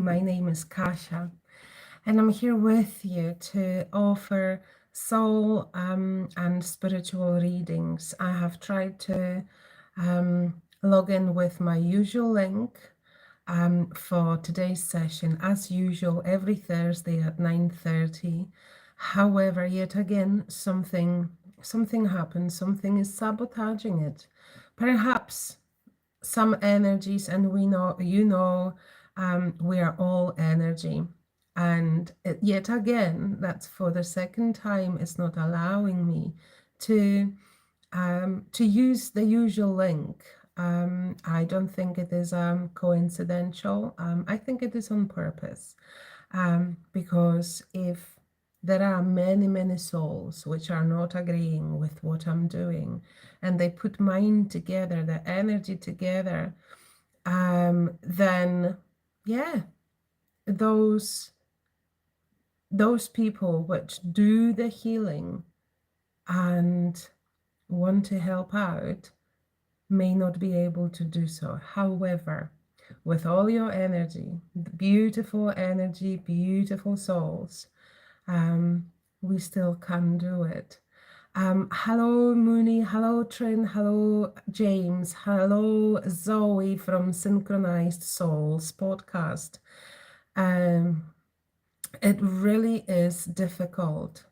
My name is Kasha, and I'm here with you to offer soul and spiritual readings. I have tried to log in with my usual link for today's session, as usual, every Thursday at 9:30. However, yet again, something happened, something is sabotaging it. Perhaps some energies, and we know, we are all energy. And yet again, that's for the second time, it's not allowing me to use the usual link. I don't think it is coincidental. I think it is on purpose, because if there are many souls which are not agreeing with what I'm doing, and they put mind together, the energy together, then yeah, those people which do the healing and want to help out may not be able to do so. However, with all your energy, beautiful energy, beautiful souls, we still can do it. Hello Mooney, hello Trin, hello James, hello Zoe from Synchronized Souls podcast. It really is difficult.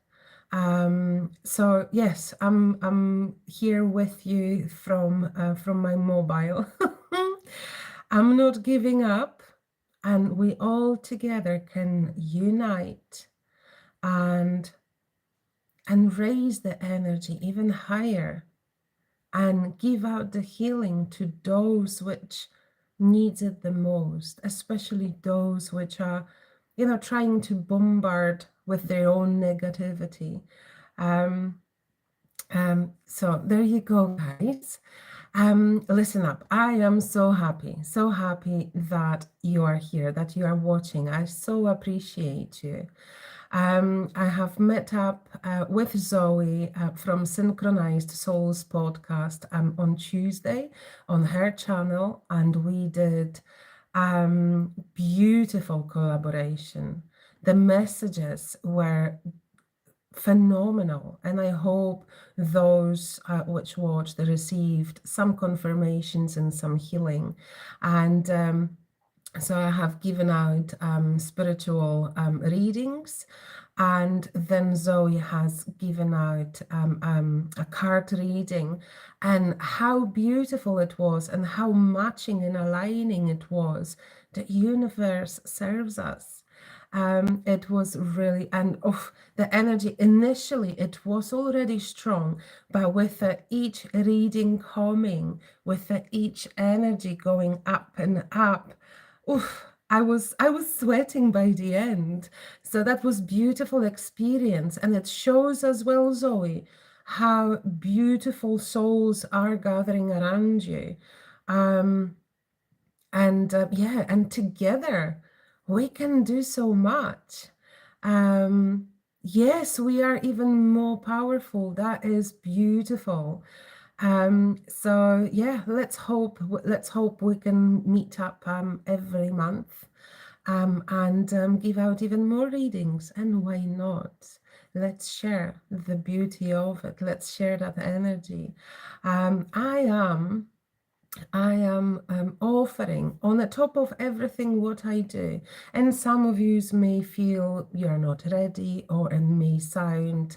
So yes, I'm here with you from my mobile. I'm not giving up, and we all together can unite and raise the energy even higher and give out the healing to those which needs it the most, especially those which are, trying to bombard with their own negativity. So there you go, guys. Listen up. I am so happy that you are here, that you are watching. I so appreciate you. I have met up with Zoe from Synchronized Souls podcast on Tuesday on her channel, and we did beautiful collaboration. The messages were phenomenal, and I hope those which watched received some confirmations and some healing. And so I have given out spiritual readings, and then Zoe has given out a card reading, and how beautiful it was and how matching and aligning it was. The universe serves us. It was really, and the energy initially, it was already strong, but with each reading coming, with each energy going up and up, I was sweating by the end. So that was beautiful experience, and it shows as well, Zoe, how beautiful souls are gathering around you. Yeah, and together we can do so much. Yes, we are even more powerful. That is beautiful. So yeah, let's hope we can meet up every month and give out even more readings. And why not? Let's share the beauty of it. Let's share that energy. I am offering on the top of everything what I do, and some of you may feel you're not ready, or it may sound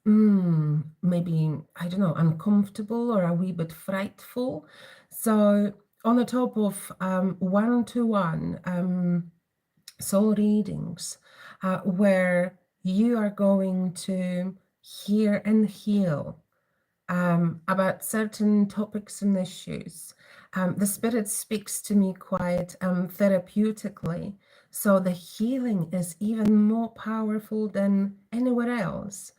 maybe, I don't know, uncomfortable or a wee bit frightful. So on the top of one-to-one soul readings, where you are going to hear and heal about certain topics and issues. The Spirit speaks to me quite therapeutically, so the healing is even more powerful than anywhere else.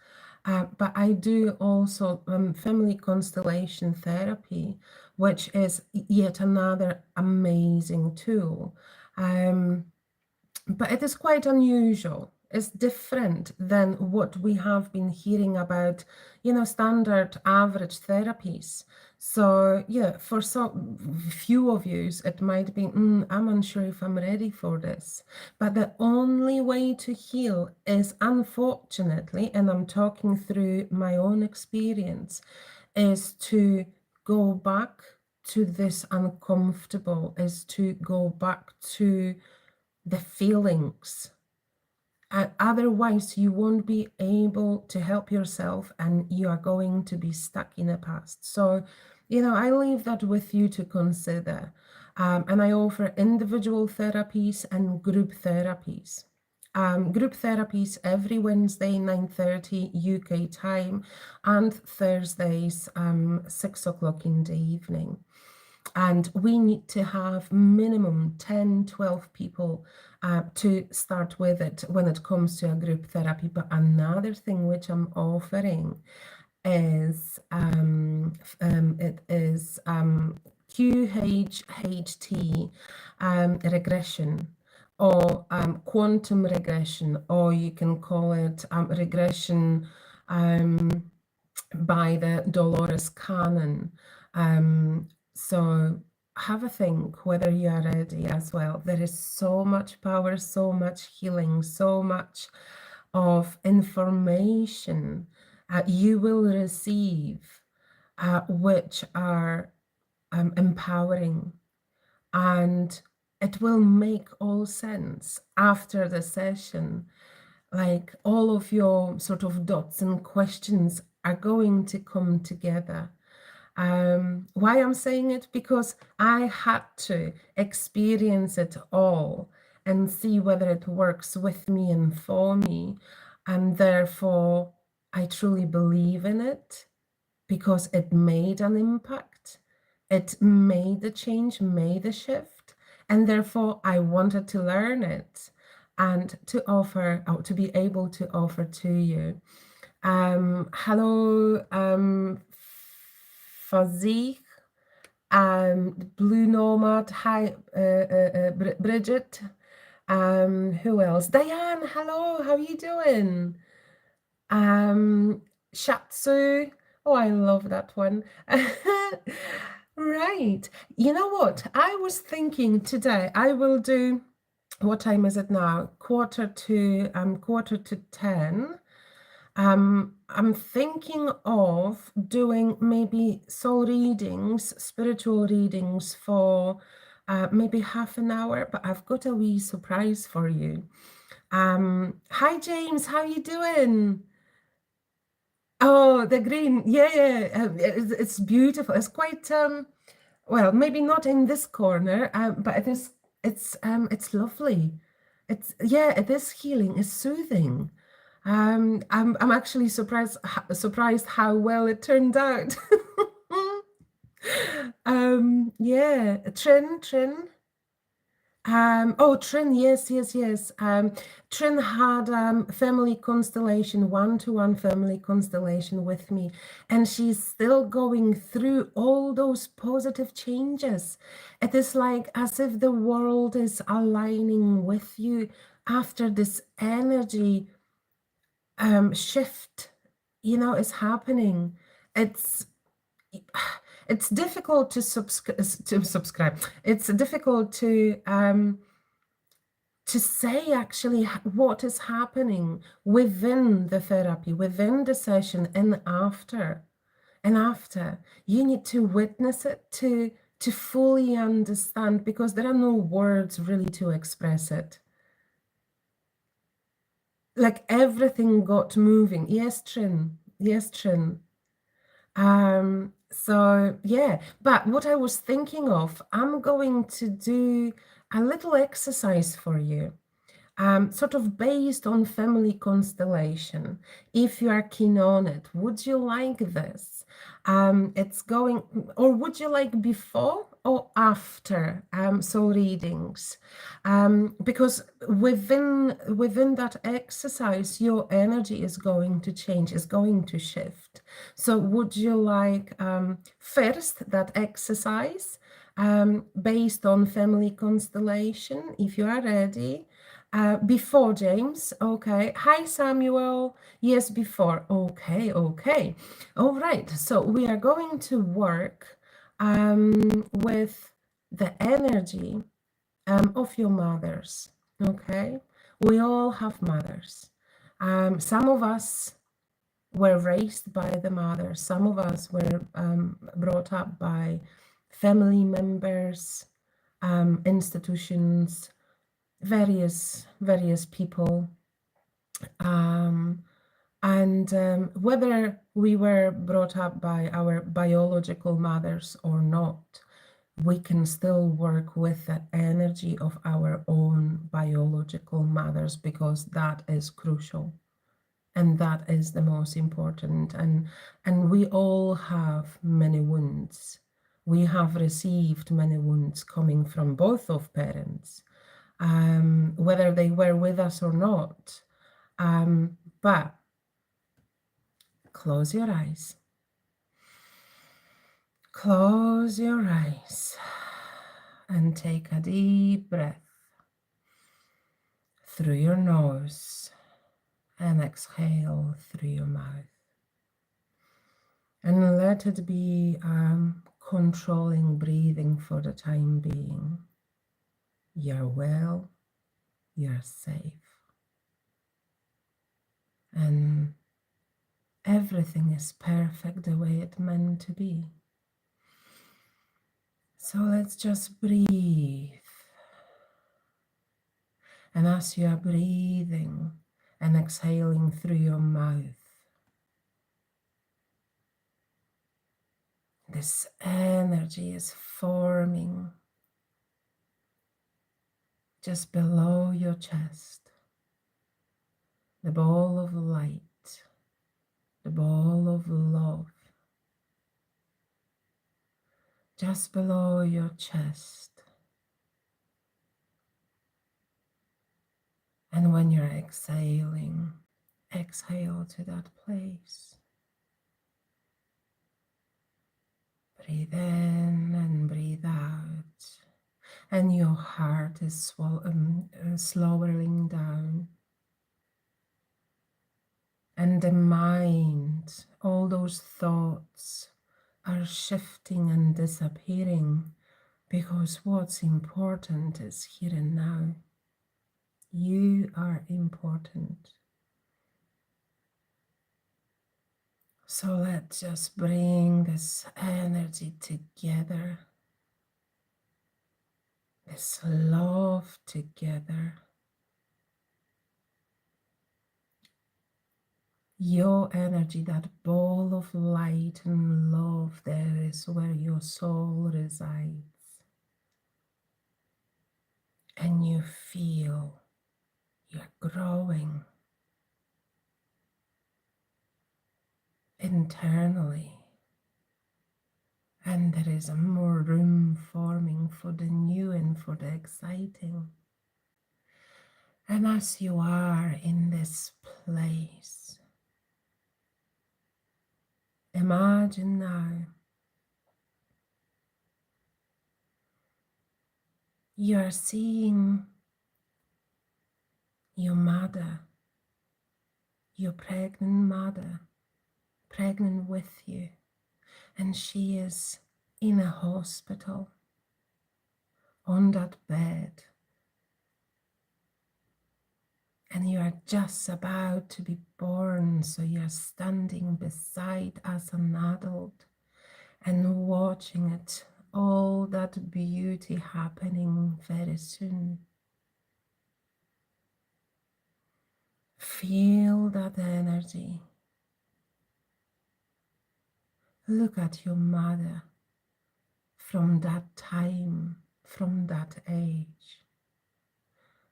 But I do also family constellation therapy, which is yet another amazing tool. But it is quite unusual. It's different than what we have been hearing about, standard average therapies. So yeah, for some few of you, it might be, I'm unsure if I'm ready for this. But the only way to heal is, unfortunately, and I'm talking through my own experience, is to go back to this uncomfortable, is to go back to the feelings. Otherwise, you won't be able to help yourself and you are going to be stuck in the past. So, I leave that with you to consider. And I offer individual therapies and group therapies. Group therapies every Wednesday, 9:30 UK time, and Thursdays, 6 o'clock in the evening. And we need to have minimum 10, 12 people to start with it when it comes to a group therapy. But another thing which I'm offering is QHHT regression, or quantum regression, or you can call it regression by the Dolores Cannon. So have a think whether you are ready as well. There is so much power, so much healing, so much of information you will receive, which are empowering, and it will make all sense after the session. Like, all of your sort of dots and questions are going to come together. Why I'm saying it? Because I had to experience it all and see whether it works with me and for me. And therefore, I truly believe in it because it made an impact. It made the change, made the shift. And therefore, I wanted to learn it and to offer, or to be able to offer to you. Hello, Fuzzy, Blue Nomad, hi, Bridget. Who else? Diane, hello, how are you doing? Shatsu, oh, I love that one. Right, you know what? I was thinking today I will do, what time is it now? Quarter to 10. I'm thinking of doing maybe soul readings, spiritual readings for maybe half an hour, but I've got a wee surprise for you. Hi James, how you doing? Oh, the green, yeah, it's beautiful. It's quite well, maybe not in this corner, but it's lovely. It is healing, it's soothing. I'm actually surprised how well it turned out. Yeah, Trin. Oh, Trin, yes. Trin had family constellation, one-to-one family constellation with me, and she's still going through all those positive changes. It is like as if the world is aligning with you after this energy shift, is happening. It's difficult to subscribe. It's difficult to say actually what is happening within the therapy, within the session, and after. And after, you need to witness it to fully understand, because there are no words really to express it. Like, everything got moving. Yes, Trin. So yeah, but what I was thinking of, I'm going to do a little exercise for you, sort of based on family constellation. If you are keen on it, would you like this? It's going, or would you like before or after soul readings? Because within that exercise, your energy is going to change, is going to shift. So would you like first that exercise based on family constellation? If you are ready, Before James, okay. Hi, Samuel. Yes, before. Okay, okay. All right. So we are going to work with the energy of your mothers. Okay. We all have mothers. Some of us were raised by the mothers. Some of us were brought up by family members, institutions, various people, and whether we were brought up by our biological mothers or not, we can still work with the energy of our own biological mothers, because that is crucial and that is the most important. And we all have many wounds. We have received many wounds coming from both of parents, whether they were with us or not. But close your eyes. Close your eyes and take a deep breath through your nose and exhale through your mouth. And let it be controlling breathing for the time being. You're well, you're safe, and everything is perfect the way it's meant to be. So let's just breathe. And as you are breathing and exhaling through your mouth, this energy is forming just below your chest, the ball of light, the ball of love, just below your chest. And when you're exhaling, exhale to that place. Breathe in and breathe out. And your heart is slowing down. And the mind, all those thoughts are shifting and disappearing, because what's important is here and now. You are important. So let's just bring this energy together, this love together. Your energy, that ball of light and love, there is where your soul resides. And you feel you're growing internally. And there is more room forming for the new and for the exciting. And as you are in this place, imagine now you are seeing your mother, your pregnant mother, pregnant with you, and she is in a hospital on that bed, and you are just about to be born, so you're standing beside as an adult and watching it, all that beauty happening very soon. Feel that energy. Look at your mother from that time, from that age.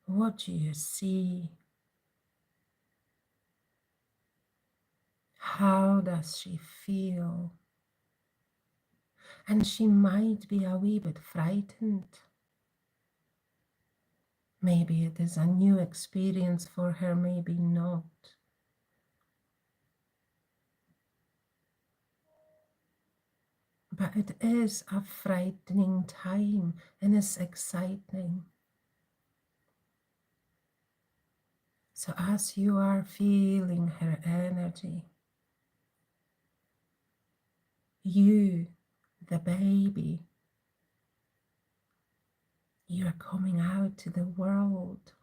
What do you see? How does she feel? And she might be a wee bit frightened. Maybe it is a new experience for her, maybe not. But it is a frightening time and it's exciting. So as you are feeling her energy, you, the baby, you are coming out to the world.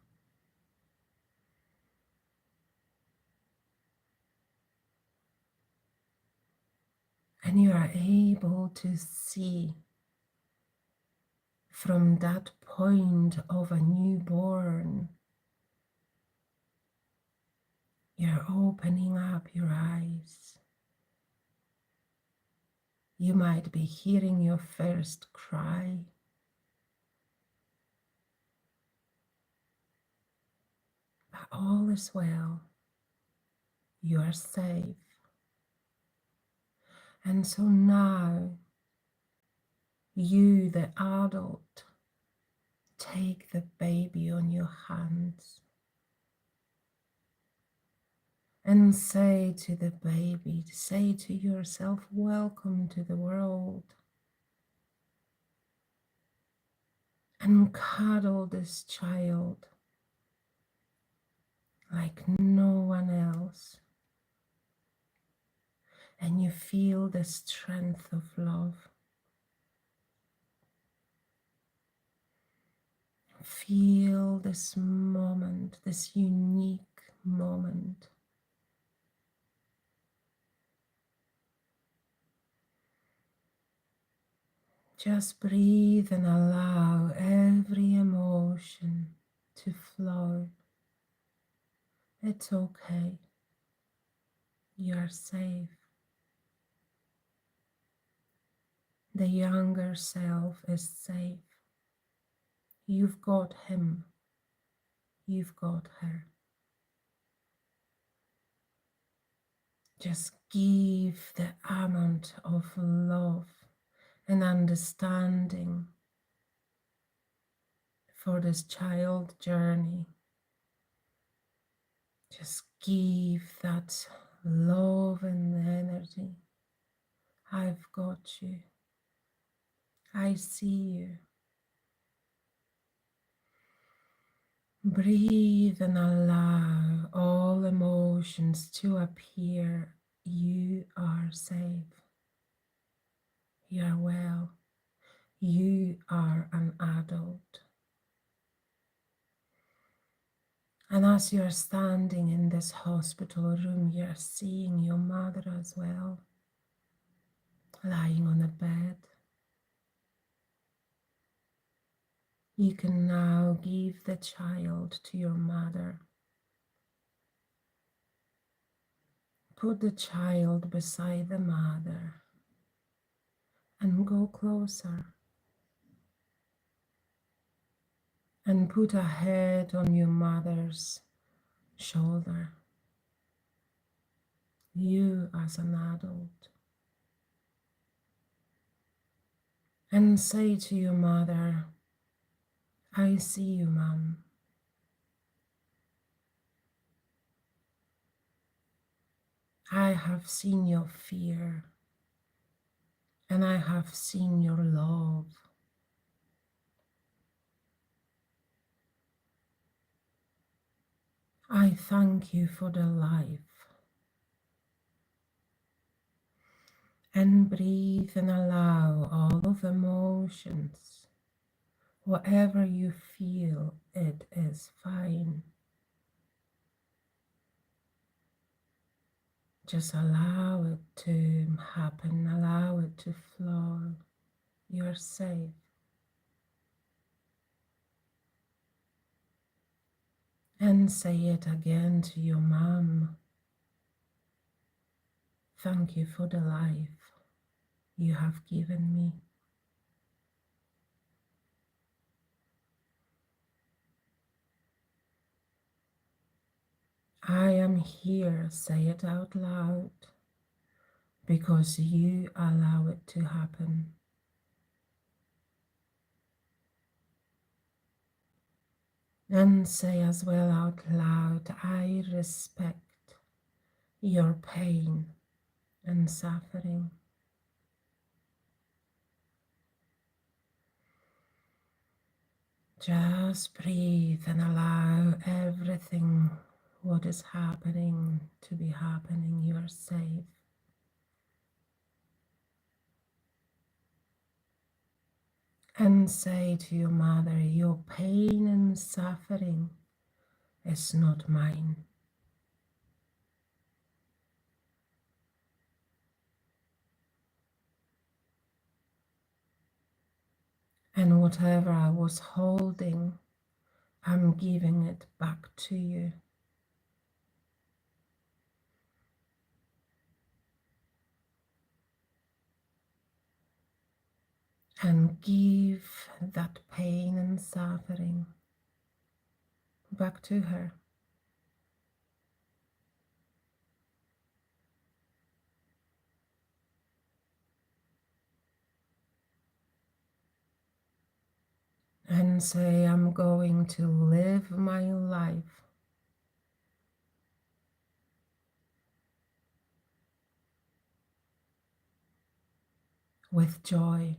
And you are able to see from that point of a newborn. You're opening up your eyes. You might be hearing your first cry. But all is well. You are safe. And so now, you, the adult, take the baby on your hands and say to the baby, say to yourself, welcome to the world. And cuddle this child like no one else. And you feel the strength of love. Feel this moment, this unique moment. Just breathe and allow every emotion to flow. It's okay. You are safe. The younger self is safe. You've got him. You've got her. Just give the amount of love and understanding for this child journey. Just give that love and energy. I've got you. I see you. Breathe and allow all emotions to appear. You are safe. You are well. You are an adult. And as you are standing in this hospital room, you are seeing your mother as well, lying on a bed. You can now give the child to your mother. Put the child beside the mother and go closer. And put a head on your mother's shoulder. You as an adult. And say to your mother, I see you, Mom. I have seen your fear, and I have seen your love. I thank you for the life. And breathe and allow all of emotions. Whatever you feel, it is fine. Just allow it to happen, allow it to flow. You're safe. And say it again to your mom. Thank you for the life you have given me. I am here, say it out loud, because you allow it to happen. And say as well out loud, I respect your pain and suffering. Just breathe and allow everything what is happening to be happening. You are safe. And say to your mother, your pain and suffering is not mine. And whatever I was holding, I'm giving it back to you. And give that pain and suffering back to her. And say, I'm going to live my life with joy,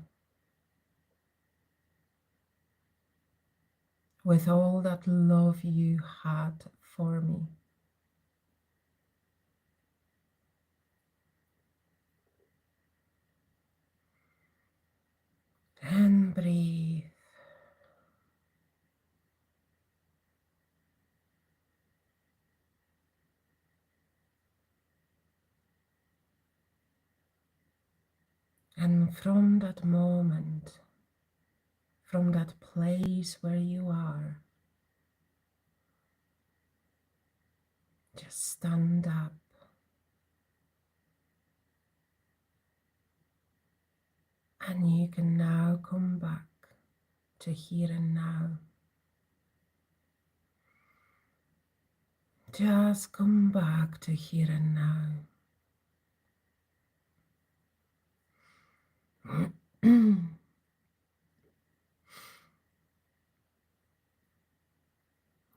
with all that love you had for me. And breathe. And from that moment, from that place where you are, just stand up and you can now come back to here and now. Just come back to here and now.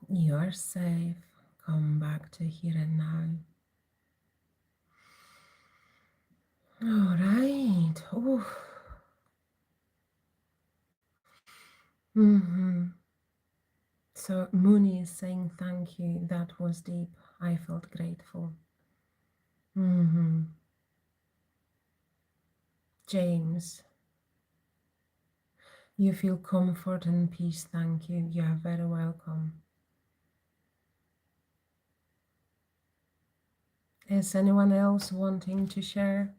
You're safe. Come back to here and now. All right. Oh. So Mooney is saying thank you. That was deep. I felt grateful. James, you feel comfort and peace. Thank you. You are very welcome. Is anyone else wanting to share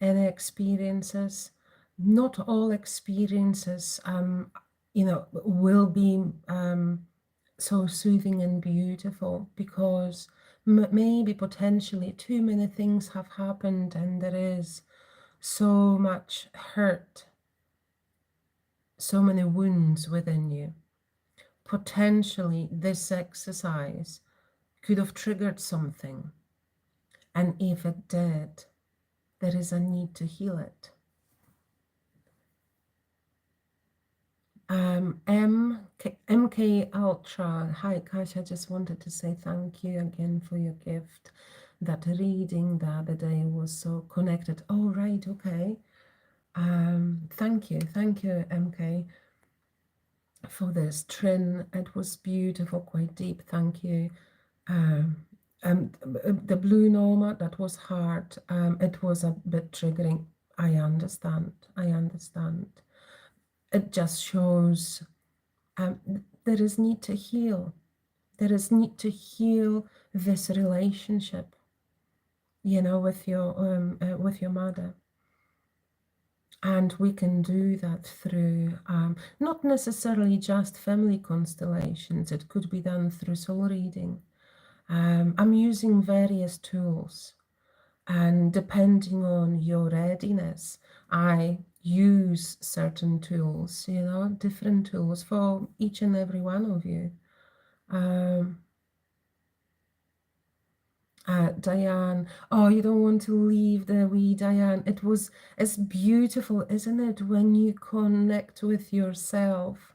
any experiences? Not all experiences, will be so soothing and beautiful, because maybe potentially too many things have happened and there is so much hurt, so many wounds within you. Potentially this exercise could have triggered something, and if it did, there is a need to heal it. MK Ultra, hi Kasia, just wanted to say thank you again for your gift. That reading the other day was so connected. Oh, right, okay. Thank you, MK, for this. Trin, it was beautiful, quite deep, thank you. The blue Norma, that was hard. It was a bit triggering. I understand. It just shows there is need to heal. There is need to heal this relationship, with your mother. And we can do that through not necessarily just family constellations. It could be done through soul reading. I'm using various tools, and depending on your readiness, I use certain tools, different tools for each and every one of you. Diane, oh, you don't want to leave the wee Diane. It's beautiful, isn't it, when you connect with yourself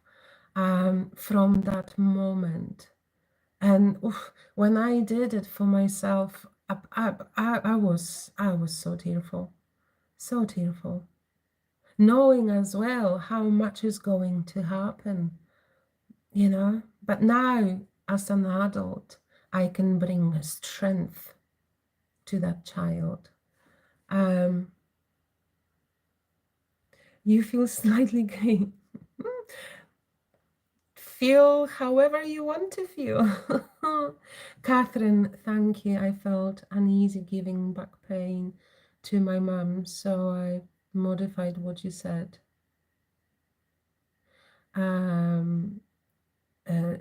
from that moment. And when I did it for myself, I was so tearful, knowing as well how much is going to happen, But now, as an adult, I can bring strength to that child. You feel slightly green. Feel however you want to feel. Catherine, thank you. I felt uneasy giving back pain to my mum, so I modified what you said.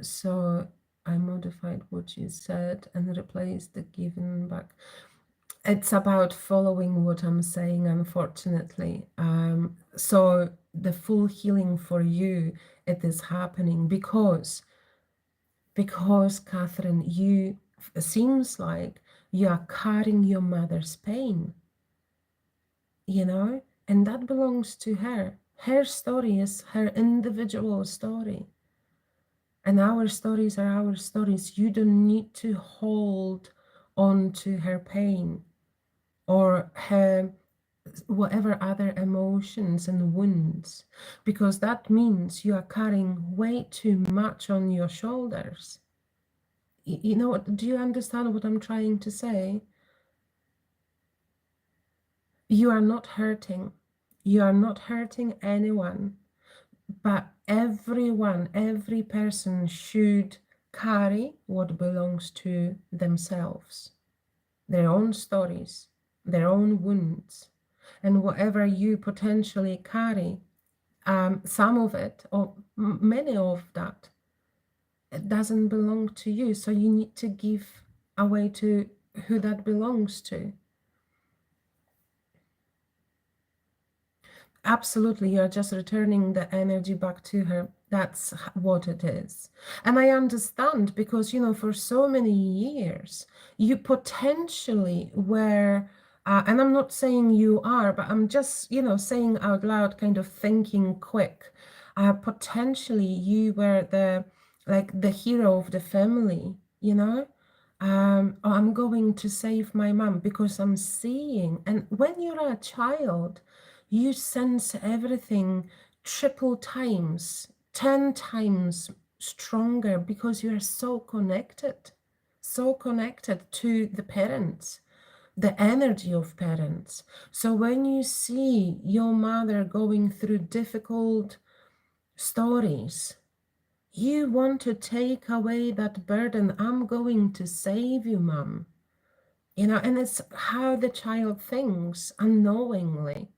So I modified what you said and replaced the giving back. It's about following what I'm saying, unfortunately. So the full healing for you, it is happening because Catherine, you seems like you are carrying your mother's pain, you know, and that belongs to her. Her story is her individual story. And our stories are our stories. You don't need to hold on to her pain or her whatever other emotions and wounds, because that means you are carrying way too much on your shoulders. You know, do you understand what I'm trying to say? You are not hurting. You are not hurting anyone, but everyone, every person should carry what belongs to themselves, their own stories, their own wounds, and whatever you potentially carry, some of it or many of that, it doesn't belong to you. So you need to give away to who that belongs to. Absolutely, you're just returning the energy back to her. That's what it is. And I understand because, you know, for so many years, you potentially were, and I'm not saying you are, but I'm just, you know, saying out loud, kind of thinking quick. Potentially you were the hero of the family, you know? Oh, I'm going to save my mom because I'm seeing, and when you're a child, you sense everything triple times, 10 times stronger because you are so connected to the parents, the energy of parents. So when you see your mother going through difficult stories, you want to take away that burden. I'm going to save you, mom. You know, and it's how the child thinks unknowingly.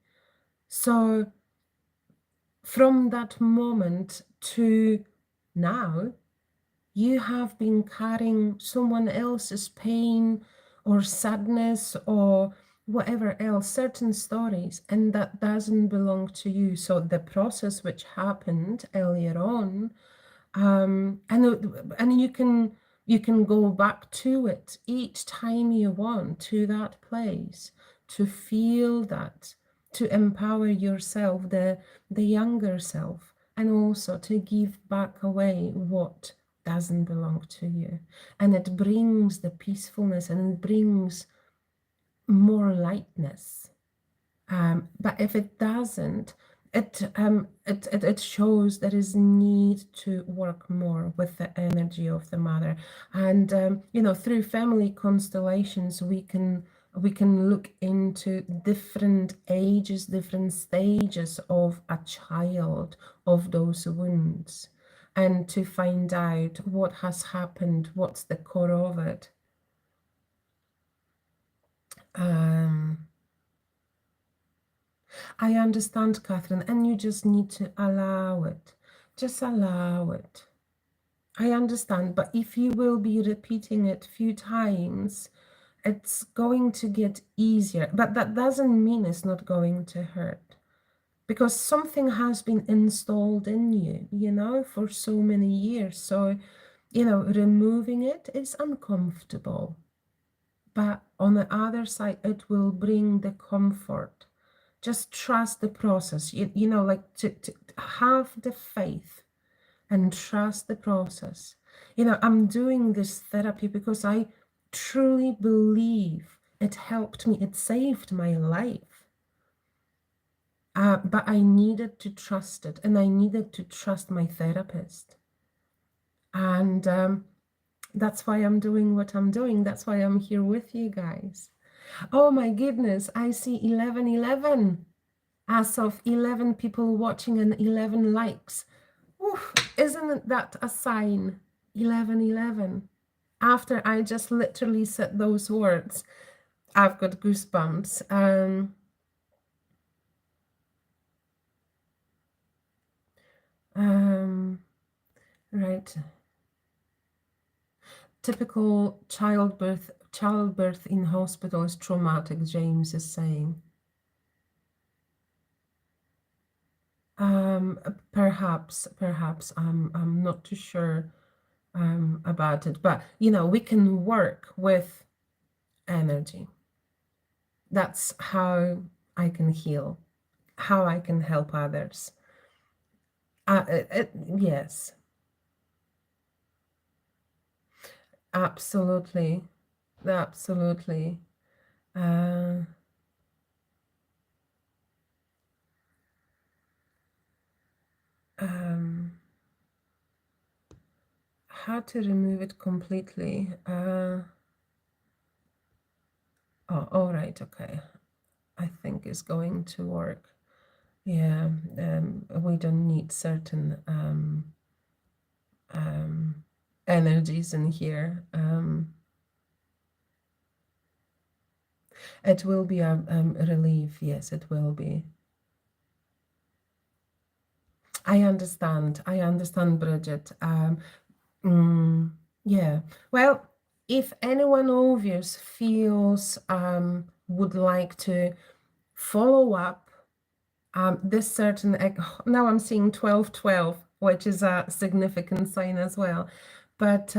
So from that moment to now, you have been carrying someone else's pain or sadness or whatever else, certain stories, and that doesn't belong to you. So the process which happened earlier on, and you can go back to it each time you want, to that place, to feel that, to empower yourself, the younger self, and also to give back away what doesn't belong to you. And it brings the peacefulness and it brings more lightness. But if it doesn't, it shows there is need to work more with the energy of the mother. And you know, through family constellations, we can look into different ages, different stages of a child, of those wounds, and to find out what has happened, what's the core of it. I understand, Catherine, and you just need to allow it. Just allow it. I understand, but if you will be repeating it a few times, it's going to get easier. But that doesn't mean it's not going to hurt, because something has been installed in you, you know, for so many years. So, you know, removing it is uncomfortable. But on the other side, it will bring the comfort. Just trust the process. You know, like to have the faith and trust the process. You know, I'm doing this therapy because I truly believe it helped me. It saved my life. But I needed to trust it, and I needed to trust my therapist. And That's why I'm doing what I'm doing. That's why I'm here with you guys. Oh my goodness, I see 1111. As of 11 people watching and 11 likes. Oof, isn't that a sign? 1111. After I just literally said those words, I've got goosebumps. Right. Typical childbirth in hospital is traumatic, James is saying. Perhaps I'm not too sure about it, but you know, we can work with energy. That's how I can heal, how I can help others. Yes, absolutely, absolutely. Uh, how to remove it completely? Oh, all right, okay. I think it's going to work. Yeah, we don't need certain energies in here. It will be a relief. Yes, it will be. I understand, Bridget. Yeah. Well, if anyone of you feels would like to follow up this certain, now I'm seeing 1212, which is a significant sign as well. But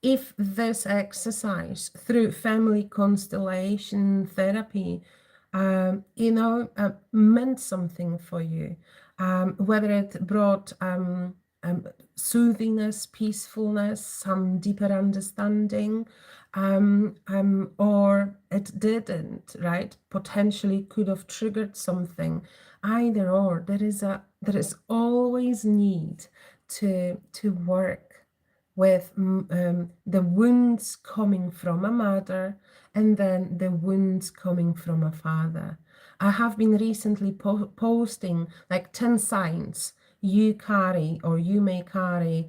if this exercise through family constellation therapy, meant something for you, whether it brought soothingness, peacefulness, some deeper understanding, or it didn't, right? Potentially could have triggered something. Either or, there is always need to work with the wounds coming from a mother and then the wounds coming from a father. I have been recently posting like 10 signs you carry or you may carry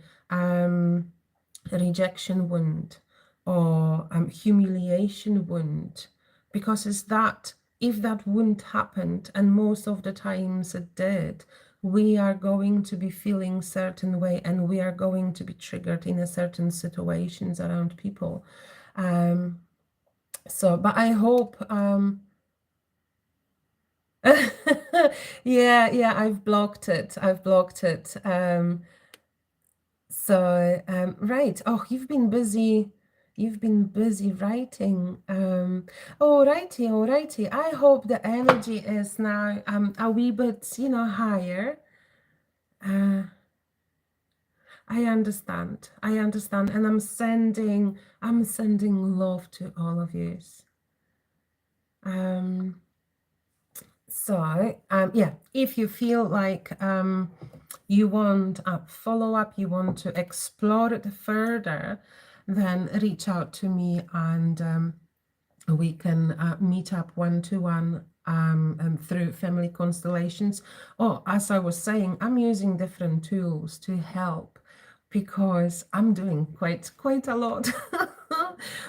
rejection wound or humiliation wound, because it's that if that wound happened, and most of the times it did, we are going to be feeling certain way and we are going to be triggered in a certain situations around people. But I hope yeah, I've blocked it. Right. Oh, you've been busy. You've been busy writing. Alrighty. I hope the energy is now a wee bit, higher. I understand, and I'm sending love to all of you. Yeah, if you feel like you want a follow-up, you want to explore it further, then reach out to me and we can meet up one-to-one through family constellations. Oh, as I was saying, I'm using different tools to help because I'm doing quite a lot.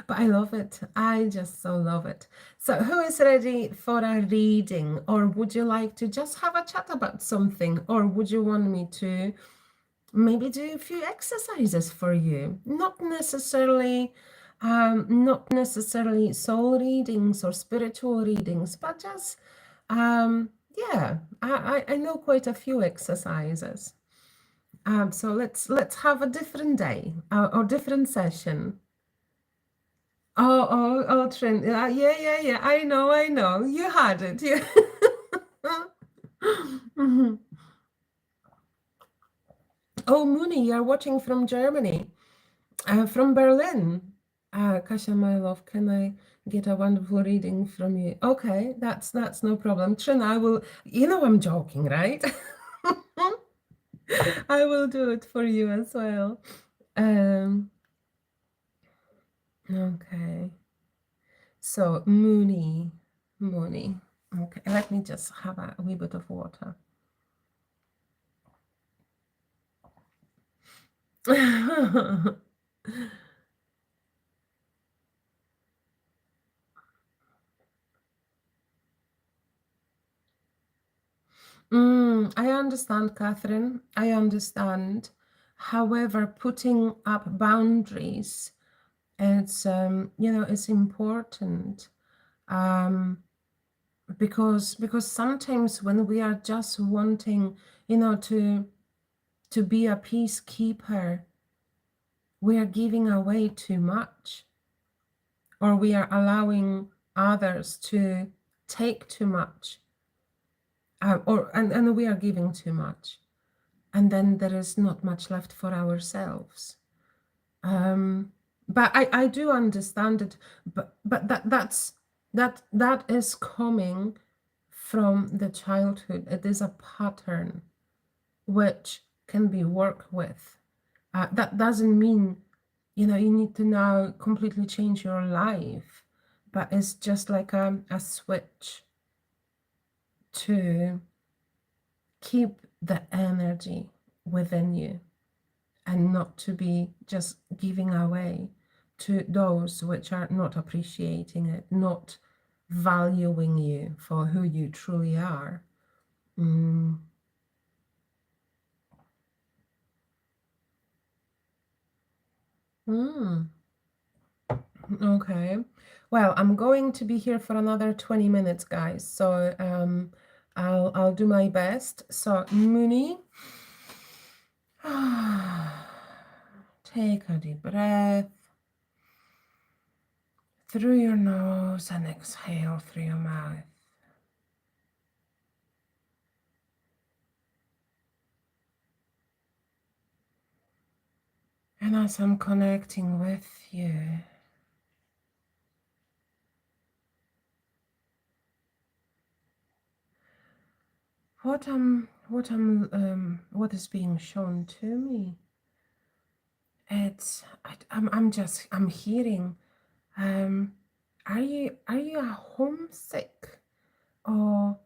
But I love it. I just so love it. So who is ready for a reading? Or would you like to just have a chat about something? Or would you want me to maybe do a few exercises for you? Not necessarily soul readings or spiritual readings, but just yeah, I know quite a few exercises. So let's have a different day or different session. Oh, Trent. Yeah. I know. You had it. Yeah. Mhm. Oh, Mooney, you're watching from Germany, from Berlin. Kasia, my love, can I get a wonderful reading from you? Okay, that's no problem. Trin, I will. I'm joking, right? I will do it for you as well. Um, Okay. So Mooney. Mooney. Okay, let me just have a wee bit of water. I understand, Catherine. I understand. However, putting up boundaries, it's it's important, because sometimes when we are just wanting, to be a peacekeeper, we are giving away too much, or we are allowing others to take too much, and we are giving too much, and then there is not much left for ourselves. But I do understand it, but that is coming from the childhood. It is a pattern which can be worked with. That doesn't mean you need to now completely change your life, but it's just like a switch to keep the energy within you and not to be just giving away to those which are not appreciating it, not valuing you for who you truly are. Mm. Mm. Okay. Well, I'm going to be here for another 20 minutes, guys. So I'll do my best. So Mooney, take a deep breath through your nose and exhale through your mouth. And as I'm connecting with you, what is being shown to me, I'm hearing, are you a homesick, or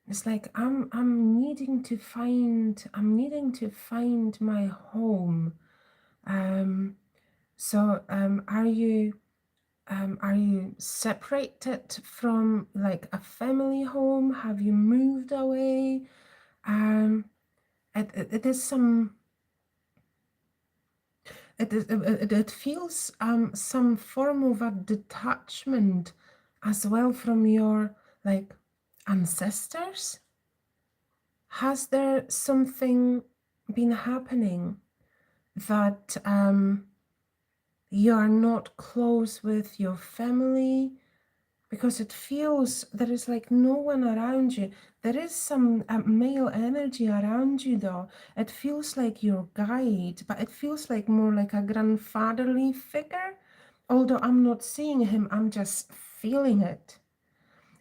it's like I'm needing to find my home. Are you separated from like a family home? Have you moved away? Um, it is some. It feels some form of a detachment as well from your like ancestors. Has there something been happening that you are not close with your family? Because it feels there is like no one around you. There is some male energy around you, though. It feels like your guide, but it feels like more like a grandfatherly figure. Although I'm not seeing him, I'm just feeling it.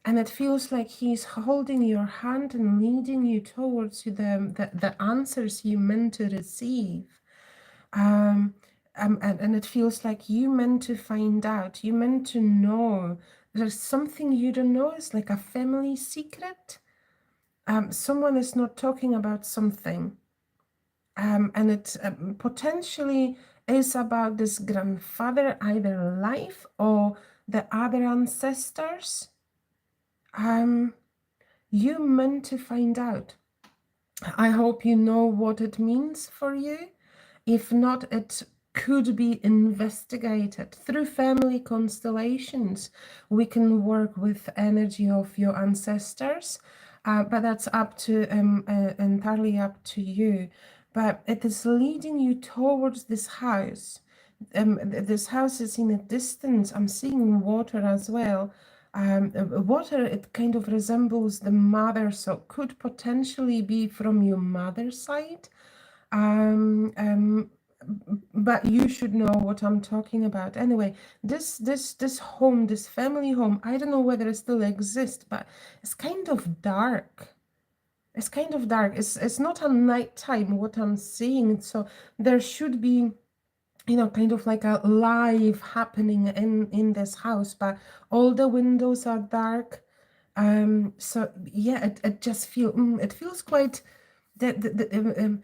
And it feels like he's holding your hand and leading you towards the answers you meant to receive. Um, and it feels like you meant to find out, you meant to know. There's something you don't know. It's like a family secret. Someone is not talking about something. And it potentially is about this grandfather, either life or the other ancestors. You meant to find out. I hope you know what it means for you. If not, it could be investigated through family constellations. We can work with energy of your ancestors, but that's entirely up to you. But it is leading you towards this house. This house is in a distance. I'm seeing water as well. Water, it kind of resembles the mother, so could potentially be from your mother's side. Um, um, but you should know what I'm talking about. Anyway, this home, this family home, I don't know whether it still exists, but it's kind of dark. It's kind of dark. It's not a nighttime what I'm seeing. So there should be kind of like a life happening in this house, but all the windows are dark. So yeah, it just it feels quite that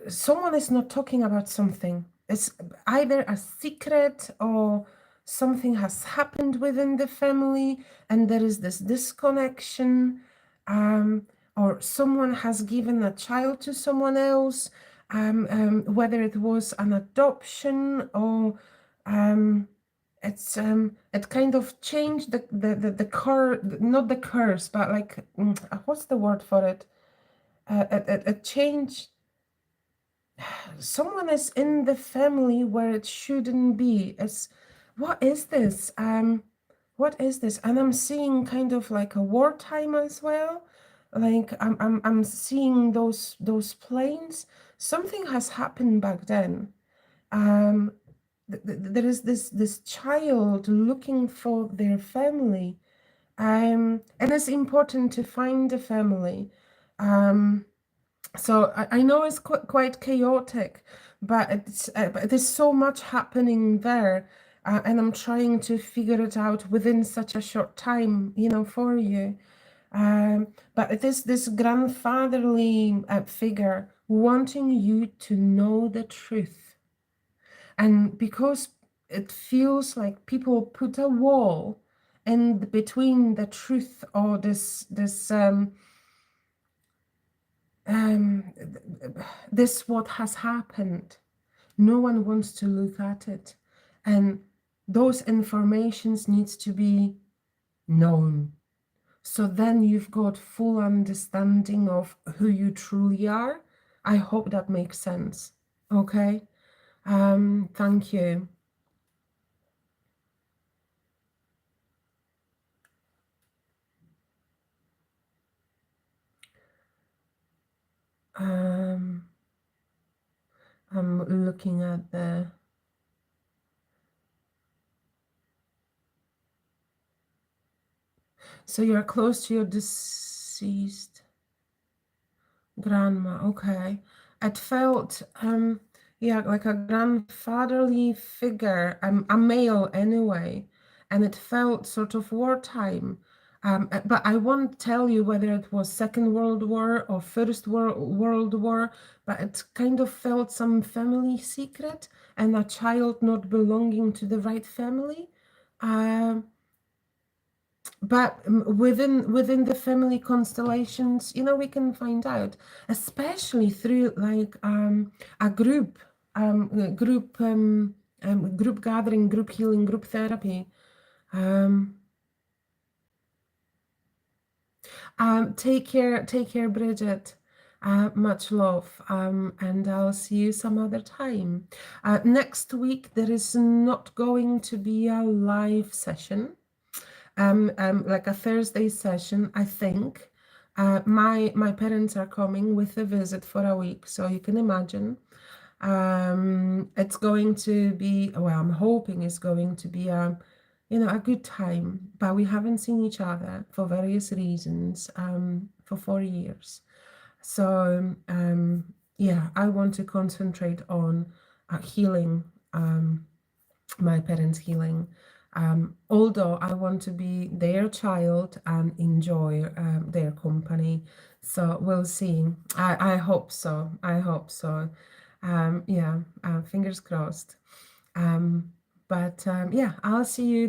someone is not talking about something. It's either a secret or something has happened within the family and there is this disconnection, or someone has given a child to someone else, whether it was an adoption or it kind of changed not the curse, but like what's the word for it? It changed. Someone is in the family where it shouldn't be. It's what is this? What is this? And I'm seeing kind of like a wartime as well. Like I'm seeing those planes. Something has happened back then. Um, there is this child looking for their family. And it's important to find the family. So I know it's quite chaotic, but there's so much happening there, and I'm trying to figure it out within such a short time, for you. But it is this grandfatherly figure wanting you to know the truth, and because it feels like people put a wall in between the truth or um, this what has happened. No one wants to look at it, and those informations needs to be known. So then you've got full understanding of who you truly are. I hope that makes sense. Okay. Thank you. Um, I'm looking at the. So you're close to your deceased grandma. Okay. It felt yeah, like a grandfatherly figure, a male anyway, and it felt sort of wartime. But I won't tell you whether it was Second World War or World War, but it kind of felt some family secret and a child not belonging to the right family. Um, but within the family constellations, we can find out, especially through like a group gathering, group healing, group therapy. um, take care, Bridget. Much love, and I'll see you some other time. Next week there is not going to be a live session, like a Thursday session, I think. My parents are coming with a visit for a week, so you can imagine. It's going to be, well, I'm hoping it's going to be a good time, but we haven't seen each other for various reasons for 4 years. So yeah, I want to concentrate on healing, my parents' healing. Although I want to be their child and enjoy their company. So we'll see. I hope so. I hope so. Yeah, fingers crossed. But yeah, I'll see you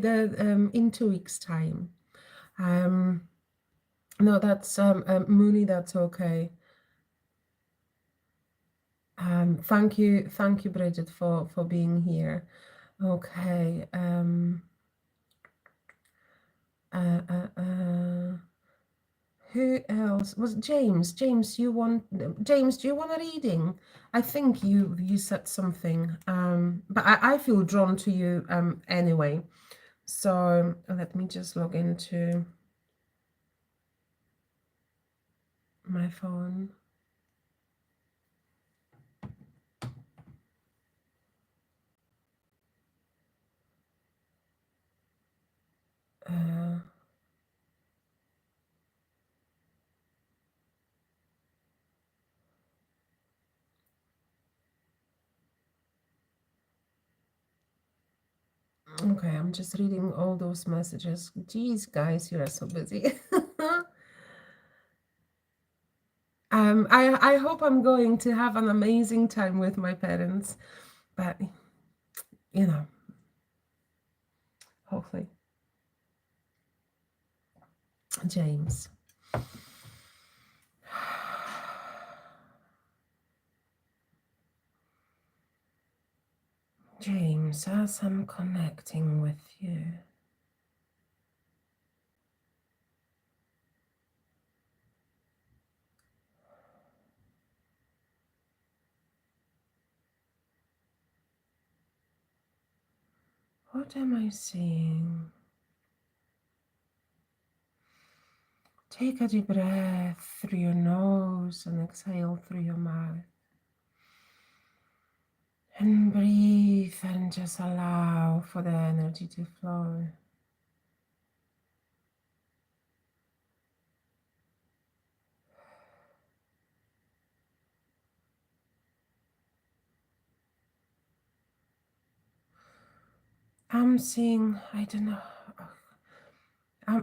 in 2 weeks' time. No, that's Mooney, that's okay. Thank you, Bridget, for being here. Okay. Who else was James? James, do you want a reading? I think you said something, but I feel drawn to you anyway. So let me just log into my phone. Uh, Okay, I'm just reading all those messages. Geez, guys, you are so busy. I hope I'm going to have an amazing time with my parents, but you know, hopefully. James. James, as I'm connecting with you, what am I seeing? Take a deep breath through your nose and exhale through your mouth. And breathe and just allow for the energy to flow. I'm seeing, I don't know,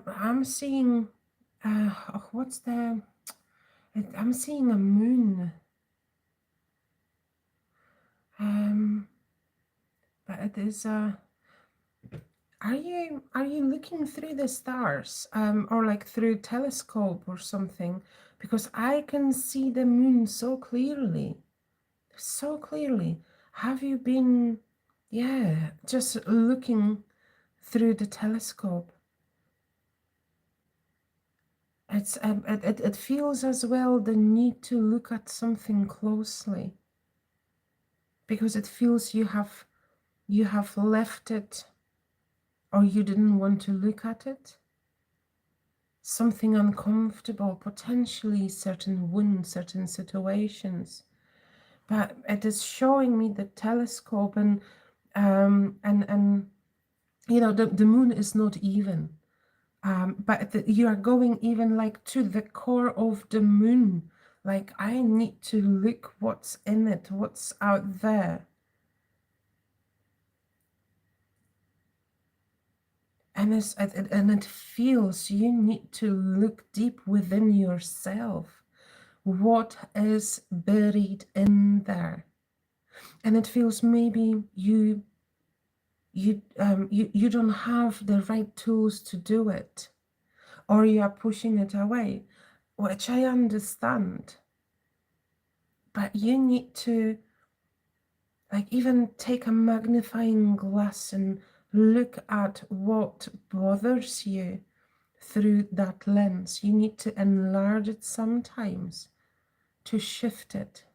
I'm seeing, what's the, I'm seeing a moon. But it is, are you looking through the stars, or like through telescope or something? Because I can see the moon so clearly, so clearly. Have you been, yeah, just looking through the telescope? It feels as well the need to look at something closely, because it feels you have left it, or you didn't want to look at it. Something uncomfortable, potentially certain wounds, certain situations. But it is showing me the telescope, and you know, the moon is not even. But you are going even like to the core of the moon. Like, I need to look what's in it, what's out there. And it feels you need to look deep within yourself. What is buried in there? And it feels maybe you don't have the right tools to do it, or you are pushing it away, which I understand. But you need to, like, even take a magnifying glass and look at what bothers you through that lens. You need to enlarge it sometimes to shift it.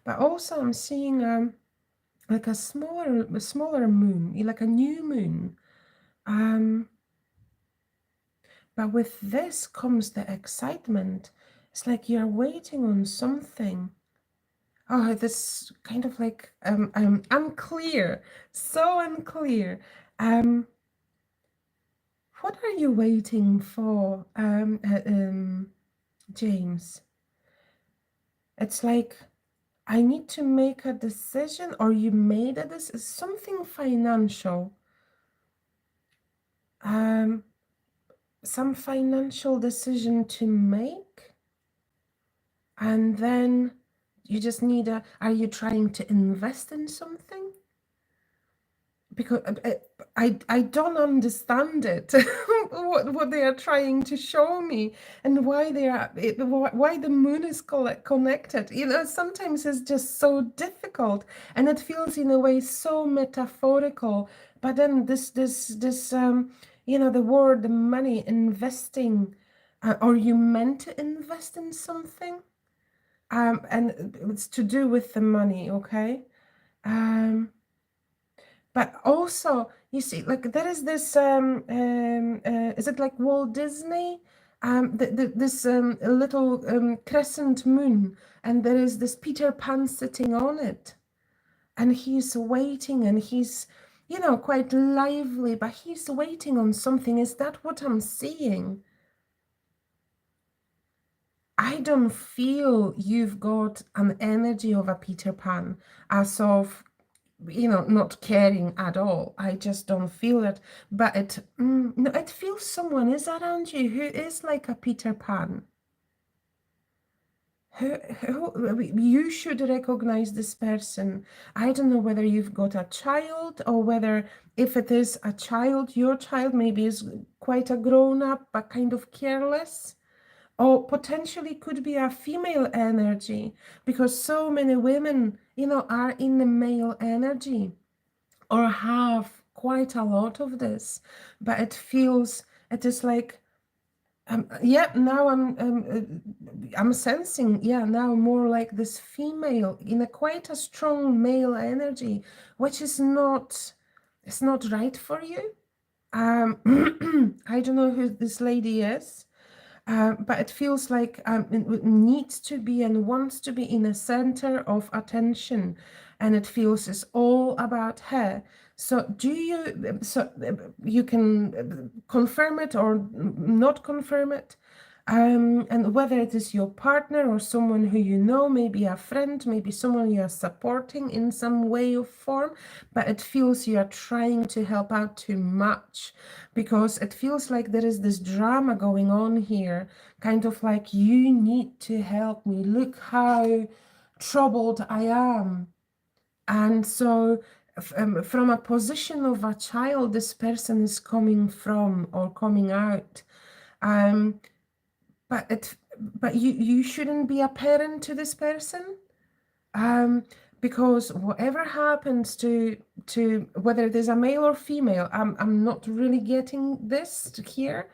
But also I'm seeing like a smaller moon, like a new moon. But with this comes the excitement. It's like you're waiting on something. Oh, this kind of like unclear, so unclear. What are you waiting for, James? It's like, I need to make a decision, or you made a decision, something financial. Some financial decision to make, and then you just need are you trying to invest in something? Because I don't understand it, what they are trying to show me, and why why the moon is connected. You know, sometimes it's just so difficult, and it feels in a way so metaphorical. But then this you know, the word, the money, investing. Are you meant to invest in something? And it's to do with the money, okay? But also, you see, like, there is this, is it like Walt Disney? This little crescent moon, and there is this Peter Pan sitting on it. And he's waiting, and he's, you know, quite lively, but he's waiting on something. Is that what I'm seeing? I don't feel you've got an energy of a Peter Pan as of not caring at all. I just don't feel it. But no, it feels someone is around you who is like a Peter Pan. You should recognize this person. I don't know whether you've got a child, or whether, if it is a child, your child maybe is quite a grown up but kind of careless, or potentially could be a female energy, because so many women, are in the male energy, or have quite a lot of this. But it is like, yeah, now I'm sensing, yeah, now more like this female in a quite a strong male energy, which is not, it's not right for you. I don't know who this lady is, but it feels like it needs to be and wants to be in the center of attention, and it feels it's all about her. So you can confirm it or not confirm it, and whether it is your partner or someone who maybe a friend, maybe someone you are supporting in some way or form, but it feels you are trying to help out too much, because it feels like there is this drama going on here, kind of like, you need to help me, look how troubled I am. And so from a position of a child this person is coming from, or coming out, um, but you shouldn't be a parent to this person, because whatever happens to whether it is a male or female, I'm not really getting this here,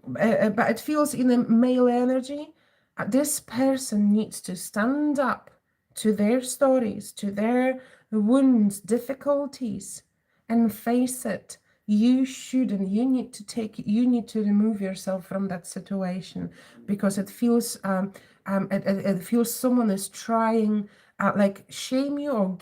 but it feels in a male energy. This person needs to stand up to their stories, to their wounds, difficulties, and face it. You shouldn't. You need to remove yourself from that situation, because it feels it feels someone is trying, like, shame you or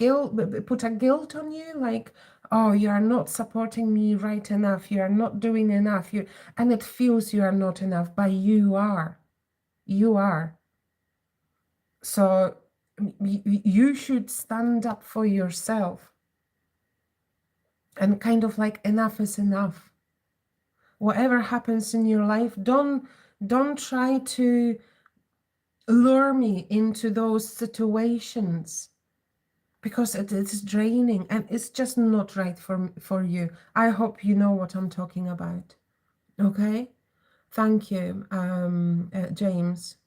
put a guilt on you, like, oh, you are not supporting me right enough, you are not doing enough, and it feels you are not enough, but you are. So you should stand up for yourself, and kind of like, enough is enough. Whatever happens in your life, don't try to lure me into those situations, because it is draining and it's just not right for you. I hope you know what I'm talking about. Okay, thank you, James.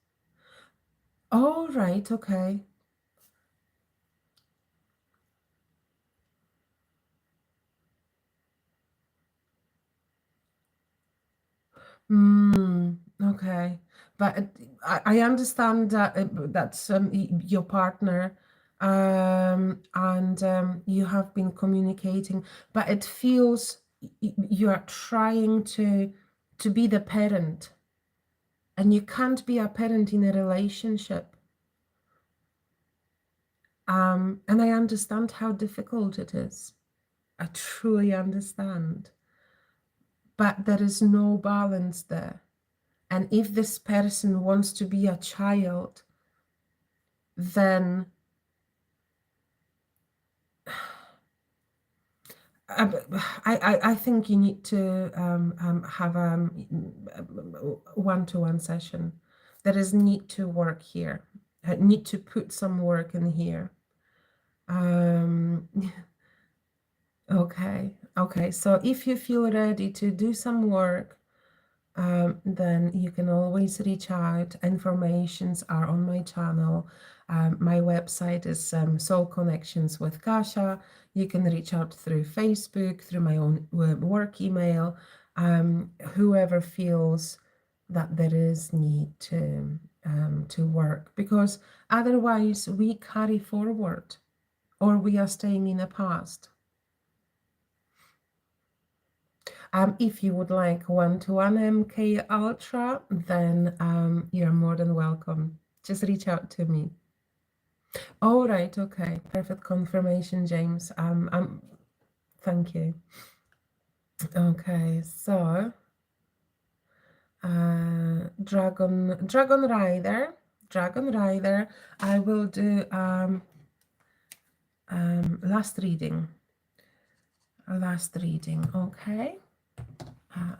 All right, okay. Okay, but I understand that that's your partner, and you have been communicating, but it feels you are trying to be the parent, and you can't be a parent in a relationship. And I understand how difficult it is. I truly understand. But there is no balance there. And if this person wants to be a child, then I think you need to have a one-to-one session. There is need to work here. I need to put some work in here. Okay. So if you feel ready to do some work, then you can always reach out. Informations are on my channel. My website is Soul Connections with Kasha. You can reach out through Facebook, through my own work email, whoever feels that there is need to work, because otherwise we carry forward, or we are staying in the past. If you would like one-to-one MK Ultra, then you're more than welcome. Just reach out to me. All right, okay, perfect confirmation, James. Thank you. Okay, so Dragon Rider. I will do last reading. Last reading, okay.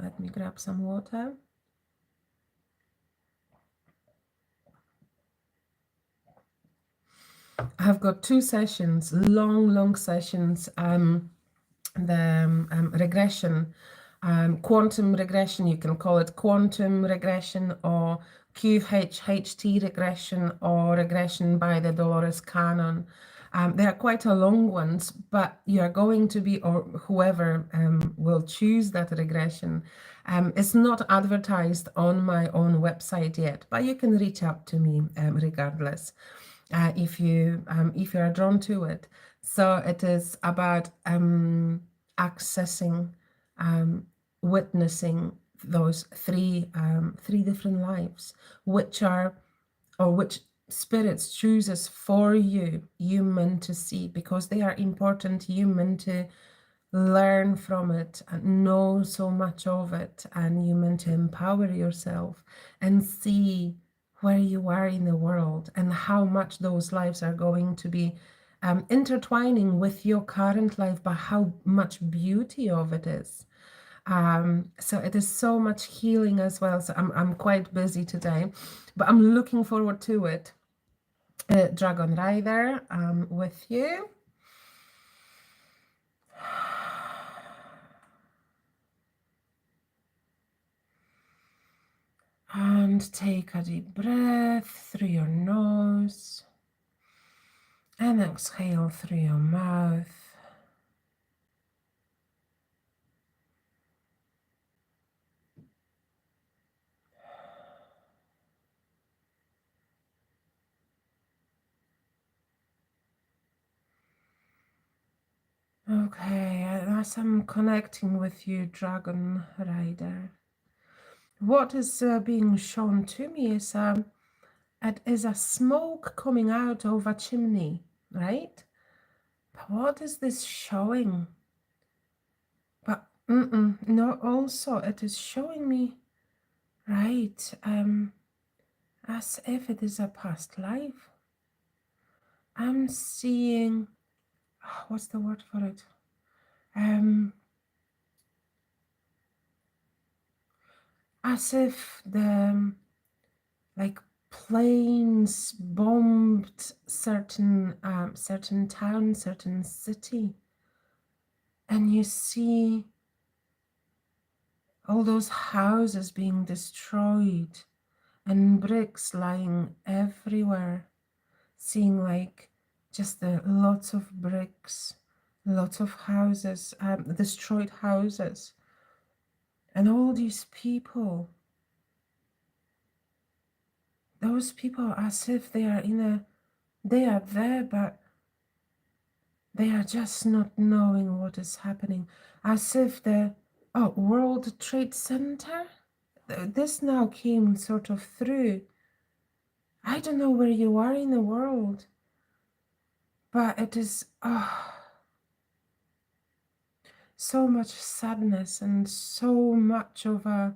Let me grab some water. I've got 2 sessions, long sessions. The regression, quantum regression, you can call it quantum regression or QHHT regression or regression by the Dolores Canon. They are quite a long ones, but you are going to be, or whoever will choose that regression, it's not advertised on my own website yet, but you can reach out to me regardless. If you are drawn to it. So it is about accessing, witnessing those three different lives, which are, or which spirits chooses for you, you meant to see, because they are important, you meant to learn from it and know so much of it, and you meant to empower yourself and see where you are in the world and how much those lives are going to be intertwining with your current life, but how much beauty of it is. So it is so much healing as well. So I'm quite busy today, but I'm looking forward to it. Dragon Rider, with you. And take a deep breath through your nose and exhale through your mouth. Okay, as I'm connecting with you, Dragon Rider, what is being shown to me is it is a smoke coming out of a chimney, right? But what is this showing? But no, also it is showing me, right, as if it is a past life. I'm seeing, what's the word for it? As if the like planes bombed certain certain town, certain city, and you see all those houses being destroyed and bricks lying everywhere, seeing like just lots of bricks, lots of houses, destroyed houses, and all these people, those people, as if they are they are there, but they are just not knowing what is happening, as if the World Trade Center, this now came sort of through. I don't know where you are in the world, but it is so much sadness and so much of a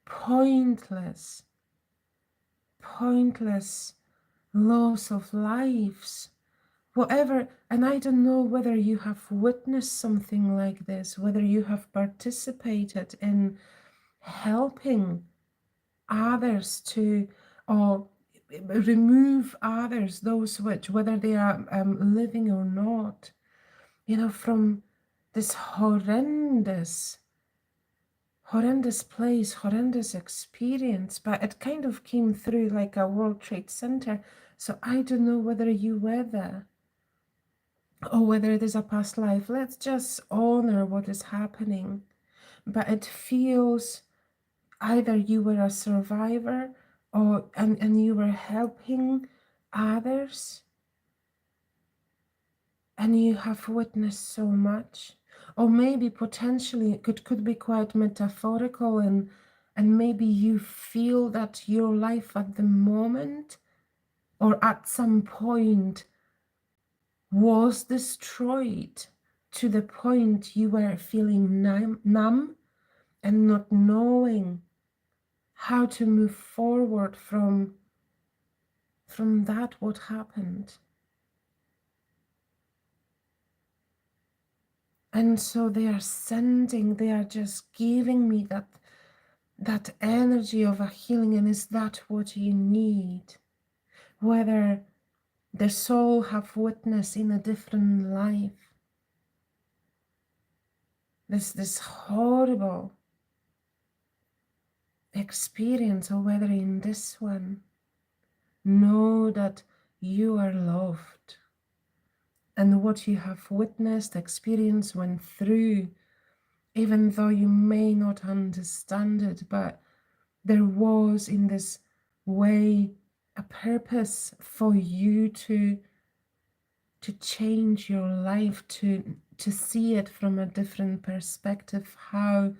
pointless loss of lives, whatever. And I don't know whether you have witnessed something like this, whether you have participated in helping others to, or remove others, those which, whether they are living or not, from this horrendous place, horrendous experience. But it kind of came through like a World Trade Center. So I don't know whether you were there or whether it is a past life. Let's just honor what is happening. But it feels either you were a survivor or and you were helping others, and you have witnessed so much. Or maybe potentially it could be quite metaphorical, and maybe you feel that your life at the moment or at some point was destroyed to the point you were feeling numb and not knowing how to move forward from that what happened. And so they are sending, they are just giving me that energy of a healing. And is that what you need? Whether the soul have witnessed in a different life, this horrible experience, or whether in this one, know that you are loved. And what you have witnessed, experienced, went through, even though you may not understand it, but there was in this way a purpose for you to change your life, to see it from a different perspective, how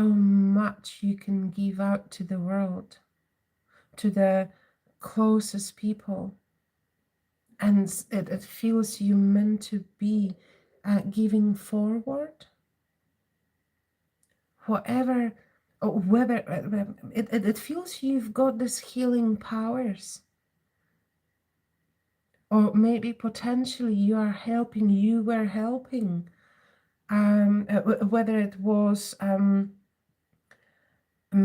much you can give out to the world, to the closest people. And it feels you meant to be giving forward, whatever, or whether it feels you've got this healing powers, or maybe potentially you were helping, whether it was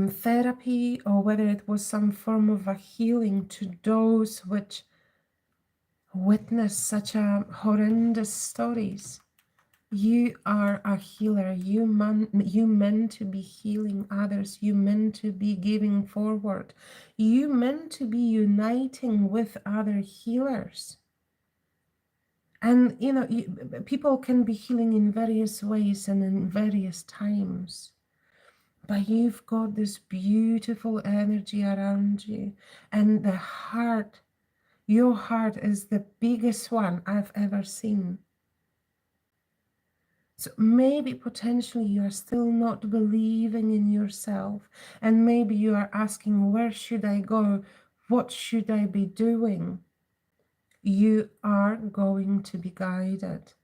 therapy, or whether it was some form of a healing to those which witness such a horrendous stories. You are a healer. You meant to be healing others. You meant to be giving forward. You meant to be uniting with other healers. And you know, people can be healing in various ways and in various times. But you've got this beautiful energy around you, and the heart, your heart is the biggest one I've ever seen. So maybe potentially you are still not believing in yourself, and maybe you are asking, where should I go? What should I be doing? You are going to be guided.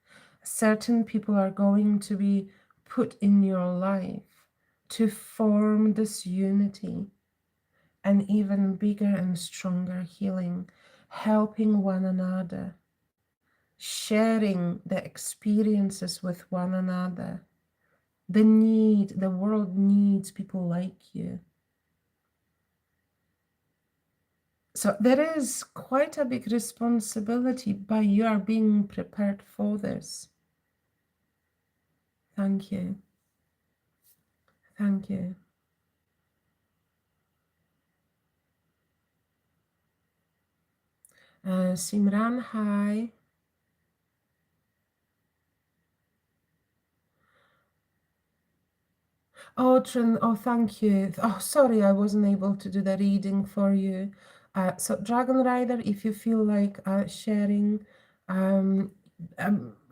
Certain people are going to be put in your life to form this unity and even bigger and stronger healing, helping one another, sharing the experiences with one another. The world needs people like you. So there is quite a big responsibility, but you are being prepared for this. Thank you. Thank you. Simran, hi. Oh, thank you. Oh, sorry, I wasn't able to do the reading for you. So Dragon Rider, if you feel like sharing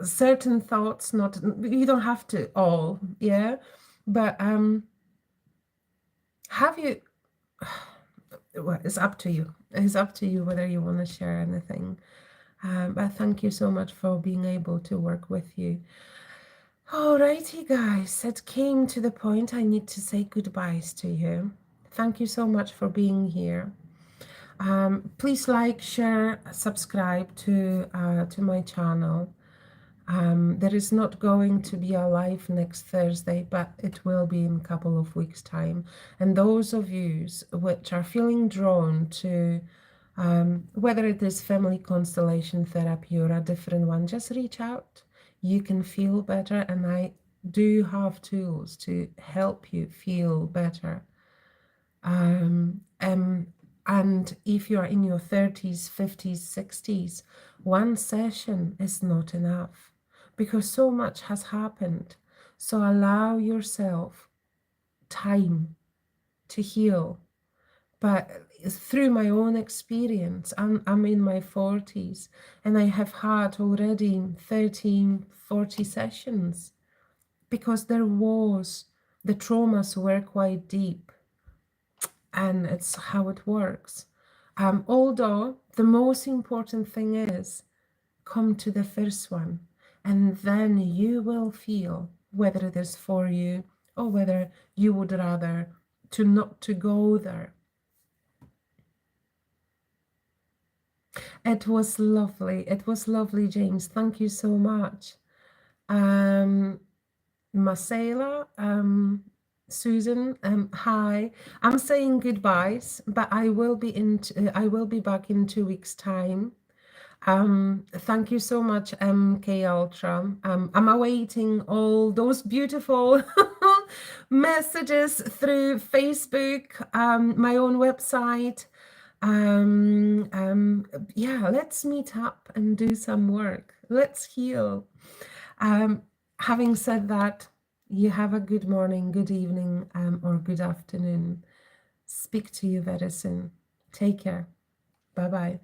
certain thoughts, not, you don't have to all, yeah, but have you, well, it's up to you. It's up to you whether you want to share anything. But thank you so much for being able to work with you. Alrighty, guys, it came to the point I need to say goodbyes to you. Thank you so much for being here. Please like, share, subscribe to my channel. There is not going to be a live next Thursday, but it will be in a couple of weeks' time. And those of you which are feeling drawn to whether it is family constellation therapy or a different one, just reach out. You can feel better, and I do have tools to help you feel better. And if you are in your 30s, 50s, 60s, one session is not enough because so much has happened. So allow yourself time to heal. But through my own experience, I'm in my 40s, and I have had already 13, 40 sessions because the traumas were quite deep, and it's how it works. Although the most important thing is come to the first one, and then you will feel whether it is for you or whether you would rather to not to go there. It was lovely, James. Thank you so much. Marcela, Susan, hi. I'm saying goodbyes, but I will be back in 2 weeks' time. Thank you so much, MK Ultra. I'm awaiting all those beautiful messages through Facebook, my own website. Yeah, let's meet up and do some work. Let's heal. Having said that, you have a good morning, good evening, or good afternoon. Speak to you very soon. Take care. Bye-bye.